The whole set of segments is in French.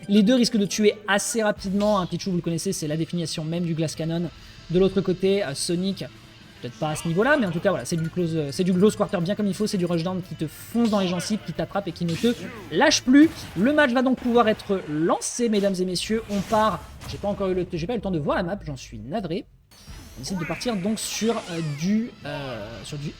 Les deux risquent de tuer assez rapidement. Un Pichu, vous le connaissez, c'est la définition même du Glass Cannon. De l'autre côté, Sonic, peut-être pas à ce niveau-là, mais en tout cas, voilà, c'est du close quarter bien comme il faut. C'est du rushdown qui te fonce dans les gencives, qui t'attrape et qui ne te lâche plus. Le match va donc pouvoir être lancé, mesdames et messieurs. On part. J'ai pas eu le temps de voir la map, j'en suis navré. On décide de partir donc sur du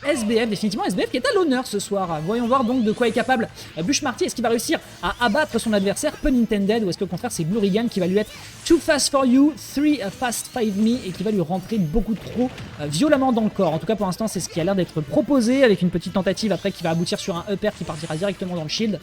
SBF, définitivement SBF qui est à l'honneur ce soir. Voyons voir donc de quoi est capable Bush Marty. Est-ce qu'il va réussir à abattre son adversaire, pun intended, ou est-ce qu'au contraire c'est Blurigan qui va lui être too fast for you, 3 fast 5 me, et qui va lui rentrer beaucoup trop violemment dans le corps. En tout cas pour l'instant c'est ce qui a l'air d'être proposé, avec une petite tentative après qui va aboutir sur un upper qui partira directement dans le shield.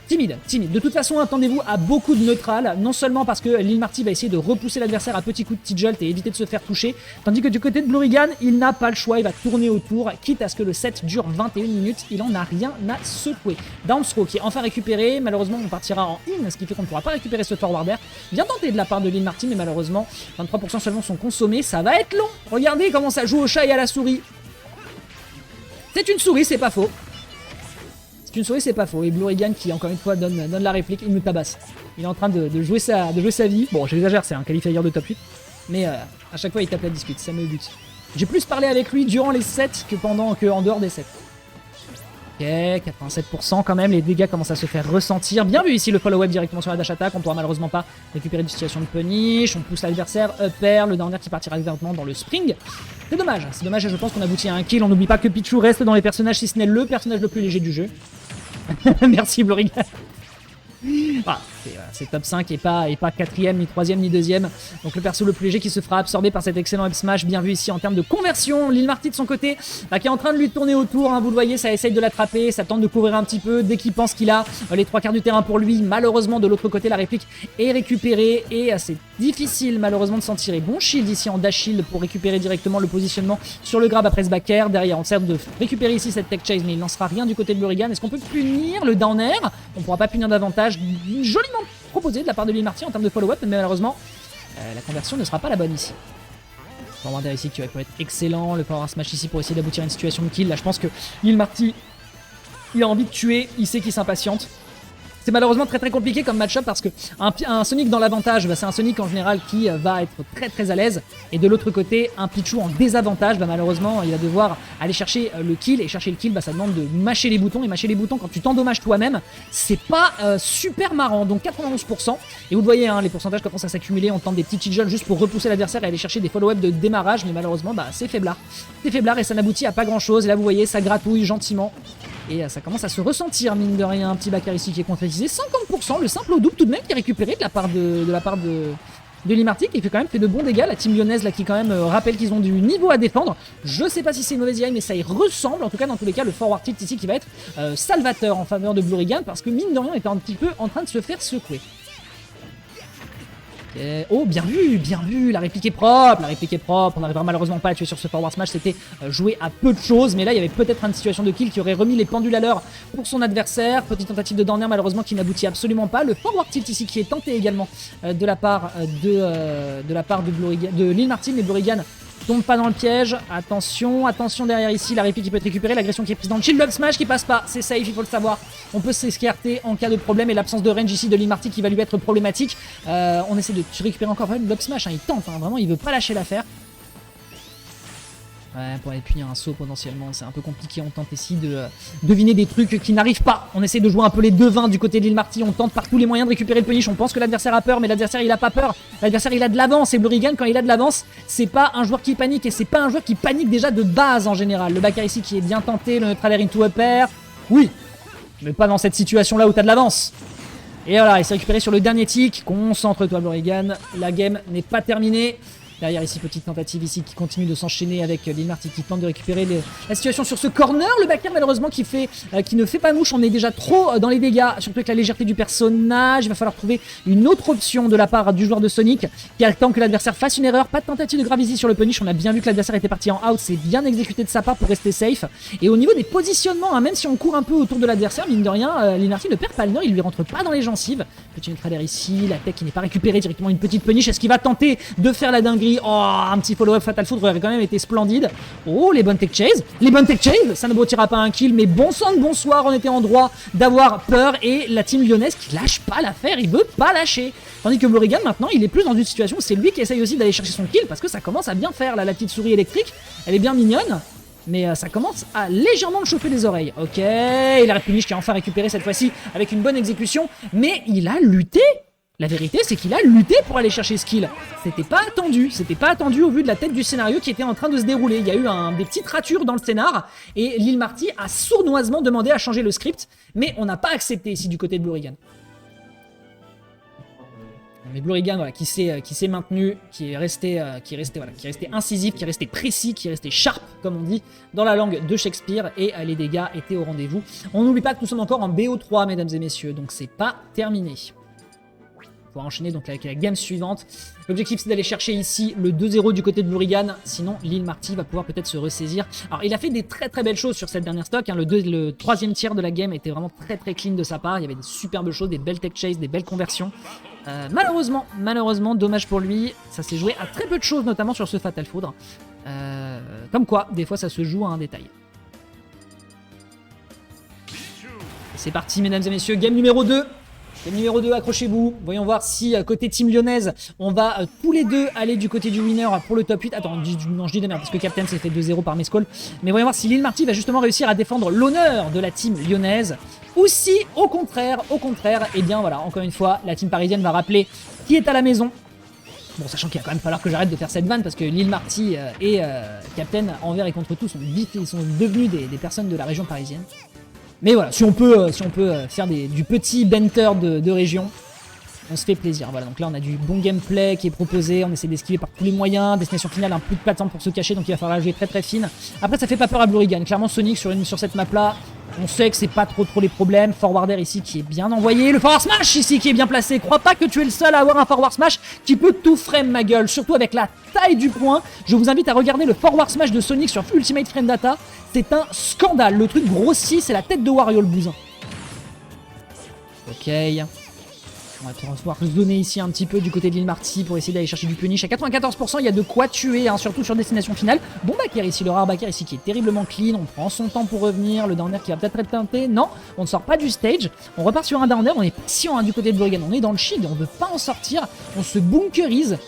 Timide. De toute façon, attendez-vous à beaucoup de neutral, non seulement parce que Lil Marty va essayer de repousser l'adversaire à petits coups de T-Jolt et éviter de se faire toucher, tandis que du côté de Blurigan, il n'a pas le choix, il va tourner autour, quitte à ce que le set dure 21 minutes, il en a rien à secouer. Down throw qui est enfin récupéré, malheureusement on partira en in, ce qui fait qu'on ne pourra pas récupérer ce forward air. Bien tenté de la part de Lil Marty, mais malheureusement, 23% seulement sont consommés, ça va être long. Regardez comment ça joue au chat et à la souris. C'est une souris, c'est pas faux. Une souris, c'est pas faux. Et Blurigan qui, encore une fois, donne la réplique, il me tabasse. Il est en train de jouer sa vie. Bon, j'exagère, c'est un qualifier de top 8. Mais à chaque fois, il tape la discute, ça me bute. J'ai plus parlé avec lui durant les sets que en dehors des sets. Ok, 87% quand même, les dégâts commencent à se faire ressentir. Bien vu ici le follow-up directement sur la dash attack, on pourra malheureusement pas récupérer une situation de punish, on pousse l'adversaire, upper, le downer qui partira directement dans le spring. C'est dommage, et je pense qu'on aboutit à un kill. On n'oublie pas que Pichu reste dans les personnages, si ce n'est le personnage le plus léger du jeu. Merci Blurigan. Voilà, c'est top 5 et pas 4ème, ni 3ème, ni 2ème. Donc le perso le plus léger qui se fera absorber par cet excellent up smash. Bien vu ici en termes de conversion. Lil Marty de son côté, qui est en train de lui tourner autour. Hein, vous le voyez, ça essaye de l'attraper. Ça tente de couvrir un petit peu. Dès qu'il pense qu'il a les 3 quarts du terrain pour lui. Malheureusement, de l'autre côté, la réplique est récupérée. Et c'est difficile malheureusement de s'en tirer. Bon shield ici en dash shield pour récupérer directement le positionnement sur le grab après ce back air. Derrière, on sert de récupérer ici cette tech chase. Mais il n'en sera rien du côté de Blurigan. Est-ce qu'on peut punir le down air? On pourra pas punir davantage. Joliment proposé de la part de Lil Marty en termes de follow-up, mais malheureusement la conversion ne sera pas la bonne ici. Le forward ici qui va être excellent, le power smash ici pour essayer d'aboutir à une situation de kill. Là je pense que Lil Marty il a envie de tuer, il sait qu'il s'impatiente. C'est malheureusement très compliqué comme match-up parce que un Sonic dans l'avantage, c'est un Sonic en général qui va être très à l'aise. Et de l'autre côté, un Pichu en désavantage, malheureusement, il va devoir aller chercher le kill. Et chercher le kill, ça demande de mâcher les boutons. Et mâcher les boutons quand tu t'endommages toi-même, c'est pas super marrant. Donc 91%. Et vous le voyez, hein, les pourcentages commencent à s'accumuler. On tente des petits jolls juste pour repousser l'adversaire et aller chercher des follow-up de démarrage. Mais malheureusement, c'est faiblard. C'est faiblard et ça n'aboutit à pas grand-chose. Et là, vous voyez, ça gratouille gentiment. Et ça commence à se ressentir, mine de rien. Un petit backer ici qui est concrétisé. 50%, le simple au double tout de même qui est récupéré de la part de Lil Marty, qui fait de bons dégâts. La team lyonnaise là qui quand même rappelle qu'ils ont du niveau à défendre. Je sais pas si c'est une mauvaise idée, mais ça y ressemble. En tout cas, dans tous les cas, le forward tilt ici qui va être salvateur en faveur de Blurigan, parce que mine de rien, on était un petit peu en train de se faire secouer. Oh, bien vu, la réplique est propre, on n'arrivera malheureusement pas à tuer sur ce forward smash, c'était joué à peu de choses, mais là il y avait peut-être une situation de kill qui aurait remis les pendules à l'heure pour son adversaire. Petite tentative de downer malheureusement qui n'aboutit absolument pas. Le forward tilt ici qui est tenté également de la part de Lil Marty, mais Blurigan tombe pas dans le piège. Attention derrière ici, la réplique qui peut être récupérée, l'agression qui est prise dans le shield, up smash qui passe pas, c'est safe, il faut le savoir. On peut s'escarter en cas de problème et l'absence de range ici de Lil Marty qui va lui être problématique. On essaie de récupérer encore le up smash, hein, il tente, hein, vraiment il veut pas lâcher l'affaire. Ouais, pour aller punir un saut potentiellement, c'est un peu compliqué. On tente ici de deviner des trucs qui n'arrivent pas. On essaie de jouer un peu les devins du côté de Lil Marty. On tente par tous les moyens de récupérer le punish. On pense que l'adversaire a peur, mais l'adversaire il a pas peur. L'adversaire il a de l'avance. Et Blurigan, quand il a de l'avance, c'est pas un joueur qui panique. Et c'est pas un joueur qui panique déjà de base en général. Le backer ici qui est bien tenté, le neutral air into upper. Oui, mais pas dans cette situation là où t'as de l'avance. Et voilà, il s'est récupéré sur le dernier tick. Concentre-toi Blurigan. La game n'est pas terminée. Derrière ici, petite tentative ici qui continue de s'enchaîner avec Lil Marty qui tente de récupérer la situation sur ce corner. Le backer malheureusement qui ne fait pas mouche. On est déjà trop dans les dégâts, surtout avec la légèreté du personnage. Il va falloir trouver une autre option de la part du joueur de Sonic qui attend que l'adversaire fasse une erreur. Pas de tentative de grab ici sur le punish. On a bien vu que l'adversaire était parti en out. C'est bien exécuté de sa part pour rester safe. Et au niveau des positionnements, hein, même si on court un peu autour de l'adversaire, mine de rien, Lil Marty ne perd pas le nord. Il lui rentre pas dans les gencives. Petit neutral air ici, la tech qui n'est pas récupérée, directement une petite punish. Est-ce qu'il va tenter de faire la dinguerie? gris. Oh, un petit follow-up Fatal Foudre aurait quand même été splendide. Oh, les bonnes tech chase. Les bonnes tech chase, ça n'aboutira pas à un kill, mais bon sang de bonsoir, on était en droit d'avoir peur. Et la team lyonnaise qui lâche pas l'affaire, il veut pas lâcher. Tandis que Blorigan, maintenant, il est plus dans une situation où c'est lui qui essaye aussi d'aller chercher son kill, parce que ça commence à bien faire, là, la petite souris électrique. Elle est bien mignonne. Mais ça commence à légèrement me chauffer les oreilles. Ok, il a Punish qui a enfin récupéré cette fois-ci avec une bonne exécution. Mais il a lutté. La vérité, c'est qu'il a lutté pour aller chercher ce kill. C'était pas attendu au vu de la tête du scénario qui était en train de se dérouler. Il y a eu des petites ratures dans le scénar. Et Lil Marty a sournoisement demandé à changer le script. Mais on n'a pas accepté ici du côté de Blorigan. Mais Blorigan, voilà, qui s'est maintenu, qui est resté incisif, qui est resté précis, qui est resté sharp, comme on dit, dans la langue de Shakespeare, et les dégâts étaient au rendez-vous. On n'oublie pas que nous sommes encore en BO3, mesdames et messieurs, donc c'est pas terminé. On va enchaîner donc avec la game suivante. L'objectif, c'est d'aller chercher ici le 2-0 du côté de Blorigan, sinon Lil Marty va pouvoir peut-être se ressaisir. Alors, il a fait des très très belles choses sur cette dernière stock, hein. Le troisième tiers de la game était vraiment très très clean de sa part, il y avait des superbes choses, des belles tech chase, des belles conversions. Malheureusement, dommage pour lui, ça s'est joué à très peu de choses, notamment sur ce Fatal Foudre. Comme quoi, des fois ça se joue à un détail. C'est parti, mesdames et messieurs, game numéro 2. Game numéro 2, accrochez-vous. Voyons voir si, côté team lyonnaise, on va tous les deux aller du côté du winner pour le top 8. Attends, non, je dis de merde, parce que Captain s'est fait 2-0 par Mescall. Mais voyons voir si Lil Marty va justement réussir à défendre l'honneur de la team lyonnaise. Ou si, au contraire, eh bien voilà, encore une fois, la team parisienne va rappeler qui est à la maison. Bon, sachant qu'il va quand même falloir que j'arrête de faire cette vanne, parce que Lil Marty et Captain, envers et contre tous, sont devenus des personnes de la région parisienne. Mais voilà, si on peut faire du petit banter de région, on se fait plaisir. Voilà, donc là on a du bon gameplay qui est proposé, on essaie d'esquiver par tous les moyens, destination finale, un peu de plateforme pour se cacher, donc il va falloir la jouer très très fine. Après ça fait pas peur à Blorigan, clairement Sonic sur cette map là, on sait que c'est pas trop les problèmes. Forwarder ici qui est bien envoyé, le forward smash ici qui est bien placé. Crois pas que tu es le seul à avoir un forward smash qui peut tout frame ma gueule, surtout avec la taille du point. Je vous invite à regarder le forward smash de Sonic sur Ultimate Frame Data, c'est un scandale, le truc grossit, c'est la tête de Wario le bousin. Ok, on va pouvoir zoner ici un petit peu du côté de Lil Marty pour essayer d'aller chercher du punish. À 94%, il y a de quoi tuer, hein, surtout sur destination finale. Bon backer ici, le rare backer ici qui est terriblement clean. On prend son temps pour revenir. Le downer qui va peut-être être teinté. Non, on ne sort pas du stage. On repart sur un downer. On est patient, hein, du côté de Blorigan. On est dans le shield et on ne veut pas en sortir. On se bunkerise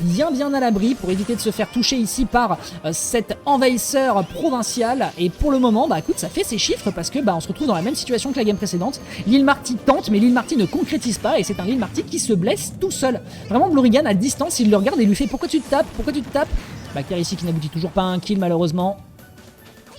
bien à l'abri pour éviter de se faire toucher ici par cet envahisseur provincial. Et pour le moment, bah écoute, ça fait ses chiffres parce que on se retrouve dans la même situation que la game précédente. Lil Marty tente, mais Lil Marty ne concrétise pas et c'est un Lil Marty qui se blesse tout seul. Vraiment, Blorigan à distance, il le regarde et lui fait pourquoi tu te tapes, Backer ici qui n'aboutit toujours pas à un kill malheureusement.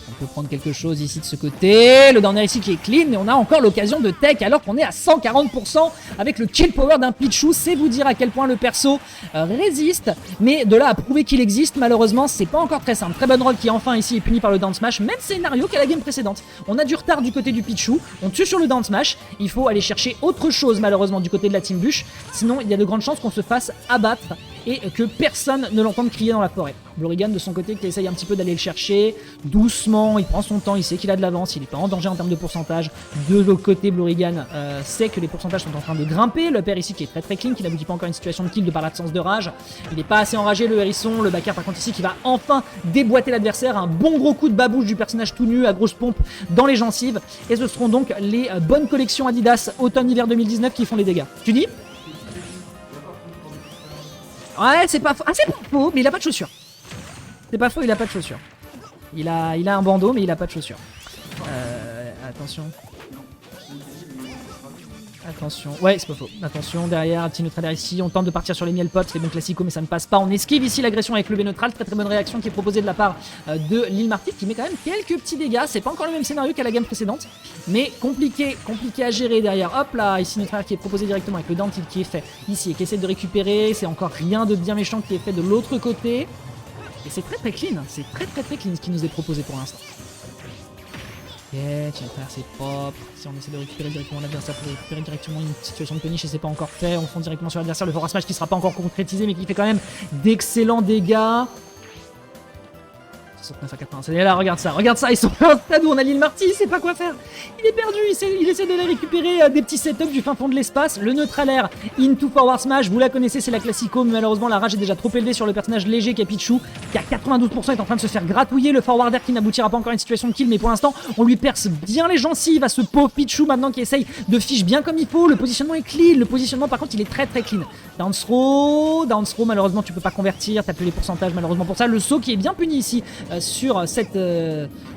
On peut prendre quelque chose ici de ce côté. Le downer ici qui est clean, mais on a encore l'occasion de tech alors qu'on est à 140% avec le kill power d'un Pichu. C'est vous dire à quel point le perso résiste. Mais de là à prouver qu'il existe, malheureusement, c'est pas encore très simple. Très bonne roll qui enfin ici est puni par le down smash. Même scénario qu'à la game précédente. On a du retard du côté du Pichu. On tue sur le down smash. Il faut aller chercher autre chose malheureusement du côté de la team bûche. Sinon, il y a de grandes chances qu'on se fasse abattre et que personne ne l'entende crier dans la forêt. Blorigan de son côté qui essaye un petit peu d'aller le chercher doucement, il prend son temps, il sait qu'il a de l'avance, il n'est pas en danger en termes de pourcentage. De l'autre côté, Blorigan sait que les pourcentages sont en train de grimper. Le père ici qui est très très clean, qui n'aboutit pas encore à une situation de kill de par l'absence de rage. Il n'est pas assez enragé le hérisson, le backer par contre ici qui va enfin déboîter l'adversaire. Un bon gros coup de babouche du personnage tout nu à grosse pompe dans les gencives. Et ce seront donc les bonnes collections Adidas automne-hiver 2019 qui font les dégâts. Tu dis ? Ouais, c'est pas faux. Ah, c'est pas faux, mais il a pas de chaussures. C'est pas faux, il a pas de chaussures. Il a un bandeau, mais il a pas de chaussures. Attention. Attention. Ouais, c'est pas faux. Attention, derrière, petit neutral ici. On tente de partir sur les miel potes. C'est bon classico, mais ça ne passe pas. On esquive ici l'agression avec le B neutral. Très très bonne réaction qui est proposée de la part de Lil Marty, qui met quand même quelques petits dégâts. C'est pas encore le même scénario qu'à la game précédente, mais compliqué à gérer derrière. Hop là, ici neutral qui est proposé directement avec le down tilt qui est fait ici et qui essaie de récupérer. C'est encore rien de bien méchant qui est fait de l'autre côté. Et c'est très très clean. C'est très clean ce qui nous est proposé pour l'instant. Ok, tiens, frère, c'est propre. Si on essaie de récupérer directement l'adversaire pour récupérer directement une situation de punish et c'est pas encore fait, on fonce directement sur l'adversaire. Le forward smash qui sera pas encore concrétisé mais qui fait quand même d'excellents dégâts. 69 à 80. Et là, regarde ça, ils sont à un stade où on a Lil Marty, il sait pas quoi faire. Il est perdu, il essaie d'aller récupérer des petits setups du fin fond de l'espace. Le neutral air into forward smash, vous la connaissez, c'est la classico, mais malheureusement la rage est déjà trop élevée sur le personnage léger Capichu, qui à 92% est en train de se faire gratouiller. Le forward air qui n'aboutira pas encore à une situation de kill, mais pour l'instant, on lui perce bien les gencives à ce pauvre Pichu maintenant qui essaye de fiche bien comme il faut. Le positionnement est clean, le positionnement par contre il est très clean. Down throw, malheureusement tu peux pas convertir, t'as plus les pourcentages malheureusement pour ça. Le saut qui est bien puni ici sur cette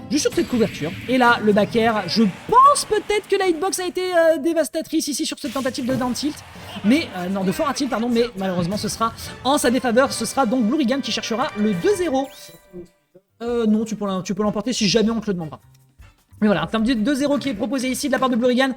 juste sur cette couverture. Et là le back air, je pense peut-être que la hitbox a été dévastatrice ici sur cette tentative de down tilt, mais non, de forward tilt pardon, mais malheureusement ce sera en sa défaveur. Ce sera donc Blurigan qui cherchera le 2-0. Non, tu peux l'emporter si jamais on te le demandera. Mais voilà, un terme de 2-0 qui est proposé ici de la part de Blurigan.